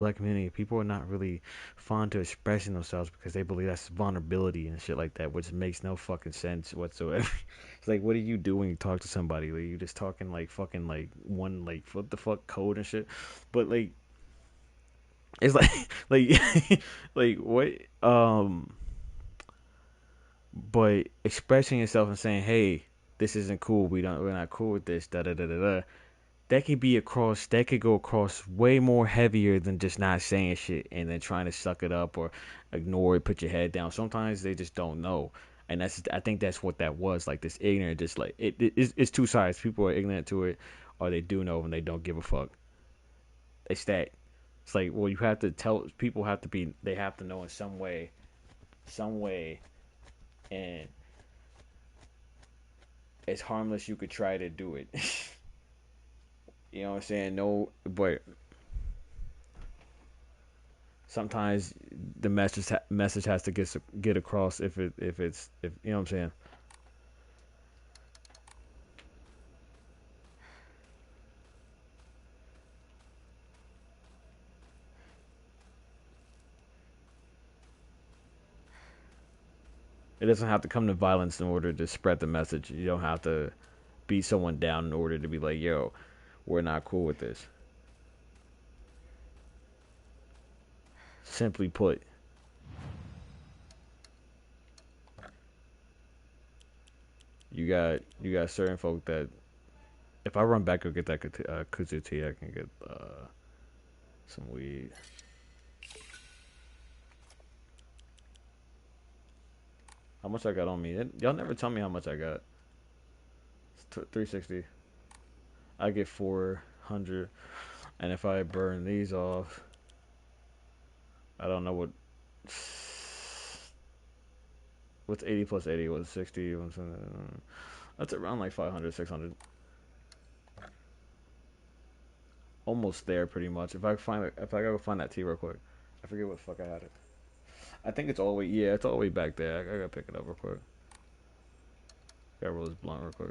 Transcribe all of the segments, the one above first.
Black community, people are not really fond to expressing themselves because they believe that's vulnerability and shit like that, which makes no fucking sense whatsoever. It's like, what do you do when you talk to somebody? Like, you just talking like fucking like one like what the fuck code and shit. But like, it's like like like what but expressing yourself and saying, hey, this isn't cool. We're not cool with this. Da da da da da. That could go across way more heavier than just not saying shit and then trying to suck it up or ignore it, put your head down. Sometimes they just don't know. And I think that's what that was, like this ignorant, just like it's two sides. People are ignorant to it, or they do know and they don't give a fuck. It's that. It's like, well, you have to tell people have to be, they have to know in some way, and as harmless you could try to do it. You know what I'm saying? No, but sometimes the message has to get across if you know what I'm saying. It doesn't have to come to violence in order to spread the message. You don't have to beat someone down in order to be like, yo, we're not cool with this. Simply put, you got certain folk that if I run back and get that kudzu tea, I can get some weed. How much I got on me? Y'all never tell me how much I got. It's 360. I get 400, and if I burn these off, I don't know what's 80 plus 80 was 60. That's around like 500, 600, almost there pretty much. If I gotta find that T real quick, I forget what the fuck I had it. I think it's all the way, yeah, it's all the way back there. I gotta pick it up real quick. Gotta roll this blunt real quick.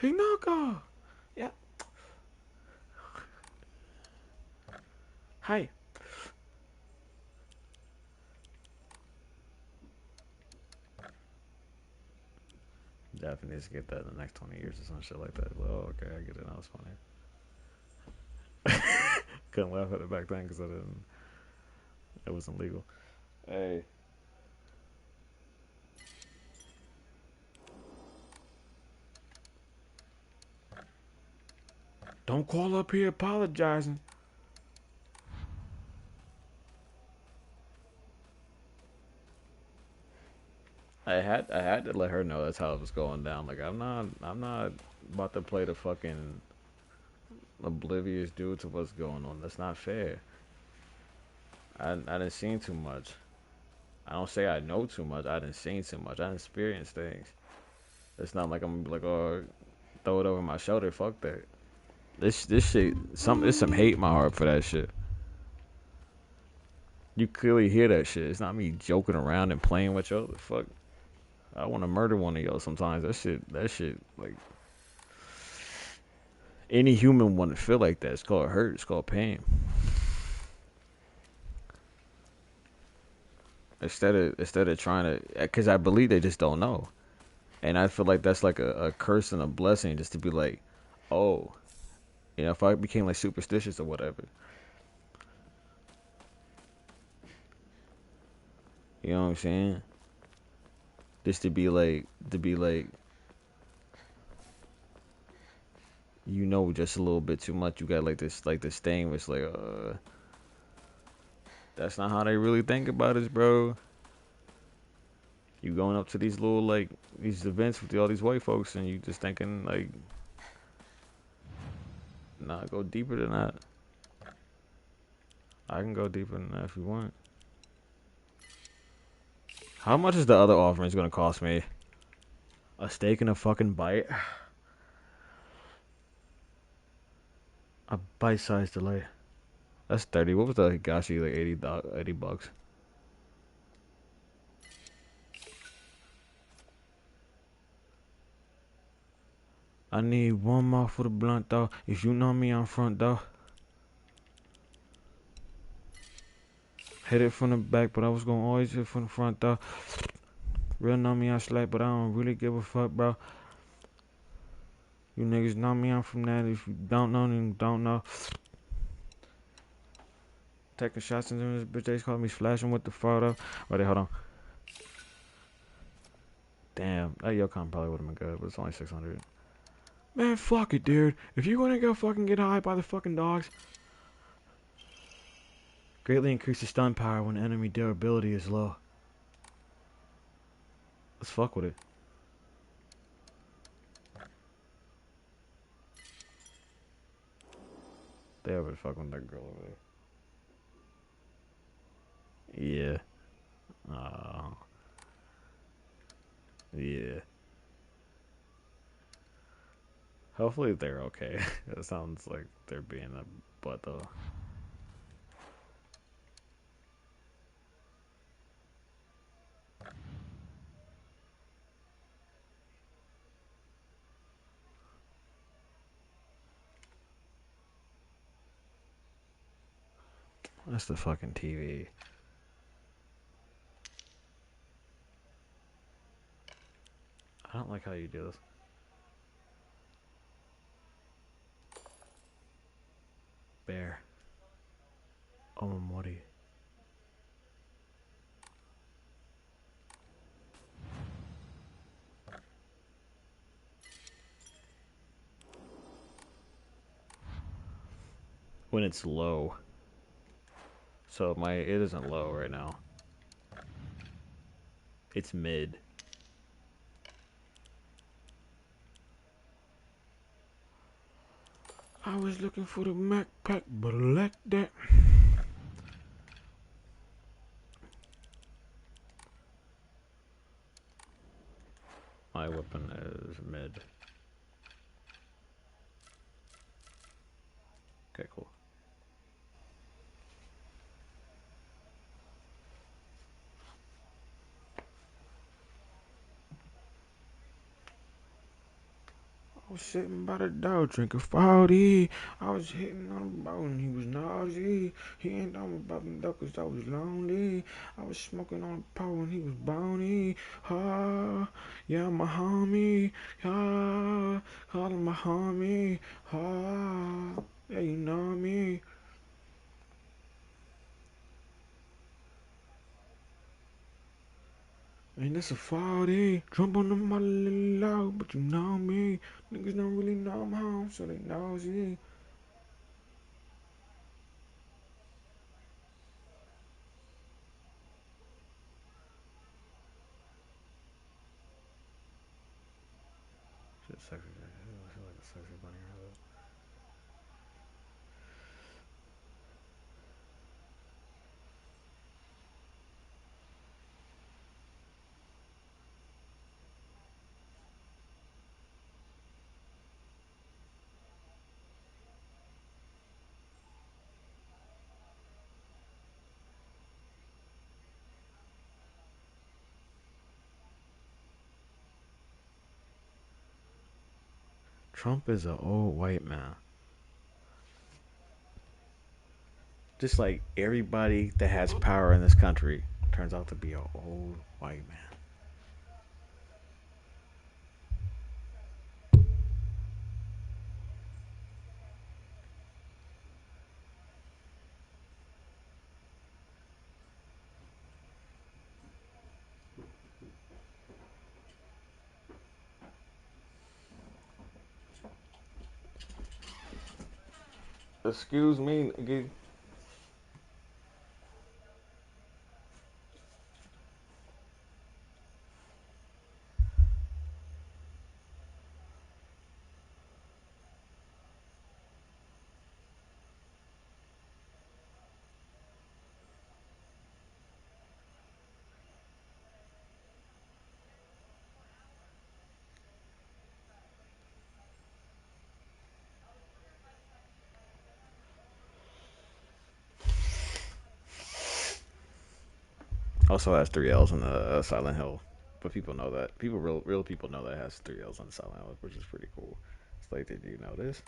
Hinaka, yeah, hi. Definitely needs to get that in the next 20 years or some shit like that. Oh, okay, I get it. That was funny. Couldn't laugh at it back then because I didn't. It wasn't legal. Hey, don't call up here apologizing. I had to let her know that's how it was going down. Like I'm not about to play the fucking oblivious dude to what's going on. That's not fair. I didn't seen too much. I don't say I know too much. I didn't seen too much. I didn't experienced things. It's not like I'm gonna be like, oh, throw it over my shoulder. Fuck that. This shit. There's some hate in my heart for that shit. You clearly hear that shit. It's not me joking around and playing with y'all. Fuck. I want to murder one of y'all sometimes. That shit, like any human want to feel like that. It's called hurt. It's called pain. Instead of trying to, because I believe they just don't know, and I feel like that's like a curse and a blessing just to be like, oh, you know, if I became like superstitious or whatever, you know what I'm saying? Just to be like, you know, just a little bit too much. You got like this thing where it's like, that's not how they really think about us, bro. You going up to these little like these events with all these white folks, and you just thinking like, nah, go deeper than that. I can go deeper than that if you want. How much is the other offerings gonna cost me? A steak and a fucking bite? A bite-sized delay. That's 30. What was the Higashi like 80 bucks? I need one more for the blunt though. If you know me, I'm front though. Hit it from the back, but I was gonna always hit from the front though. Real know me, I slack, but I don't really give a fuck, bro. You niggas know me, I'm from that. If you don't know, then you don't know. Taking shots into this bitch, they call me flashing with the photo. Wait, hold on. Damn, that Yukon probably would have been good, but it's only 600. Man, fuck it, dude. If you wanna go fucking get high by the fucking dogs, greatly increases stun power when enemy durability is low. Let's fuck with it. They over fucking with that girl over there. Yeah. Yeah. Hopefully they're okay. It sounds like they're being a butt though. That's the fucking TV. I don't like how you do this. Bear. Omamori. When it's low. So it isn't low right now. It's mid. I was looking for the Mac pack, but I like that. My weapon is mid. Okay, cool. I was sitting by the door drinking 40. I was hitting on the boat and he was naughty. He ain't talking about me though cause I was lonely. I was smoking on the pole and he was bony. Ah, yeah, my homie. Ah, call him my homie. Ah, yeah, you know me. Ain't this a 40? Jump on the mother little low, but you know me. Niggas don't really know I'm home, so they nosy. Shit, sexy. I feel like a sexy bunny rabbit. Trump is an old white man. Just like everybody that has power in this country turns out to be an old white man. Excuse me, nigga. Also has 3 L's in the Silent Hill, but people know that. Real people know that it has 3 L's on the Silent Hill, which is pretty cool. It's like, did you know this?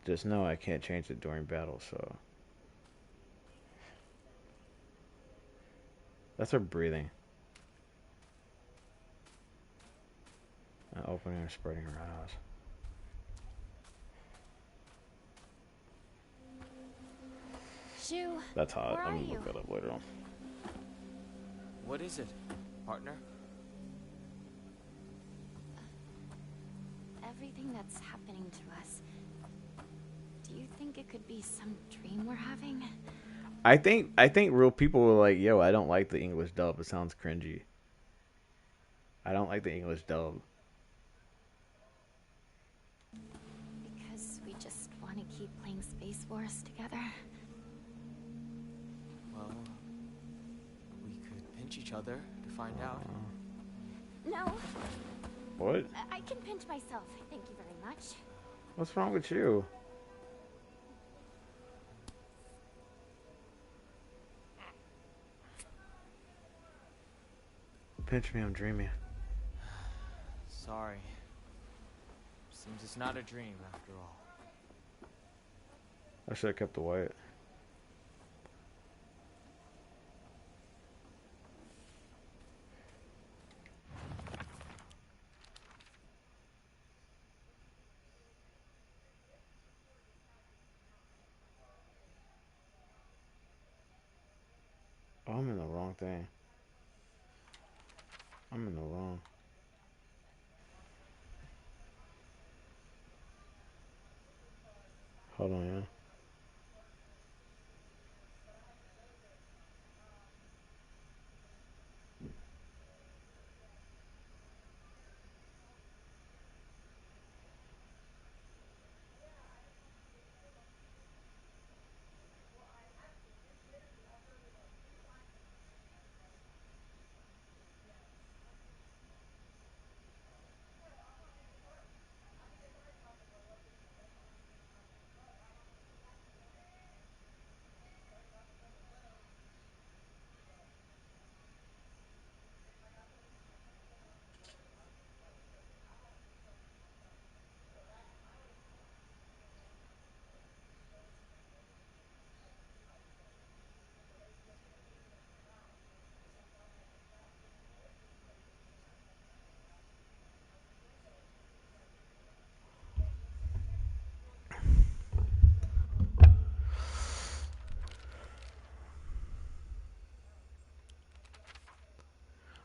Just know I can't change it during battle, so. That's her breathing. Opening and spreading her eyes. Shu, That's hot. where I'm are gonna you? look that up later on. What is it, partner? Everything that's happening to us. Do you think it could be some dream we're having? I think real people were like, yo, I don't like the English dub. It sounds cringy. I don't like the English dub. Because we just want to keep playing Space Wars together? Well, we could pinch each other to find out. No, What? I can pinch myself. Thank you very much. What's wrong with you? Pinch me, I'm dreaming. Sorry. Seems it's not a dream after all. I should have kept the white. Oh, I'm in the wrong thing. I'm in the wrong. Hold on, yeah.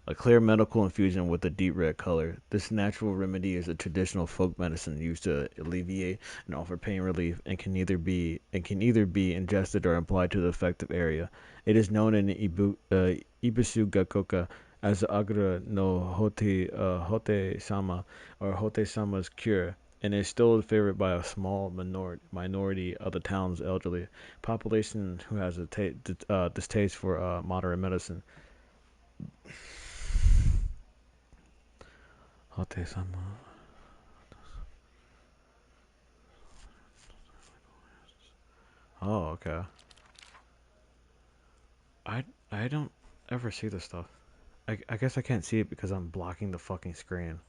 A clear medical infusion with a deep red color. This natural remedy is a traditional folk medicine used to alleviate and offer pain relief and can either be ingested or applied to the affected area. It is known in Ibisu Gakoka as the Agura no Hote Sama or Hote Sama's cure, and is still favored by a small minority of the town's elderly population who has a distaste for modern medicine. Hote Sama. Oh, okay. I I don't ever see this stuff. I guess I can't see it because I'm blocking the fucking screen.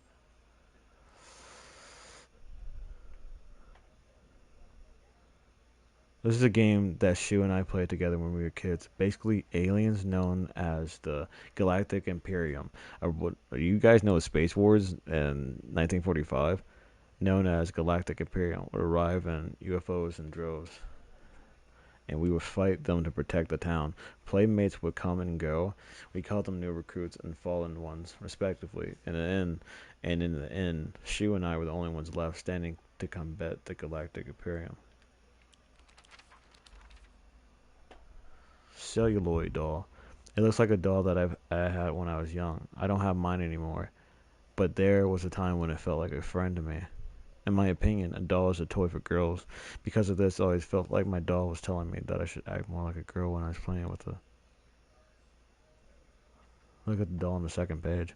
This is a game that Shu and I played together when we were kids. Basically, aliens known as the Galactic Imperium, or what you guys know as Space Wars in 1945, known as Galactic Imperium, would arrive in UFOs and droves, and we would fight them to protect the town. Playmates would come and go. We called them new recruits and fallen ones, respectively. In the end, Shu and I were the only ones left standing to combat the Galactic Imperium. Celluloid doll. It looks like a doll that I had when I was young. I don't have mine anymore, but there was a time when it felt like a friend to me. In my opinion, a doll is a toy for girls. Because of this, I always felt like my doll was telling me that I should act more like a girl when I was playing with it. Look at the doll on the second page.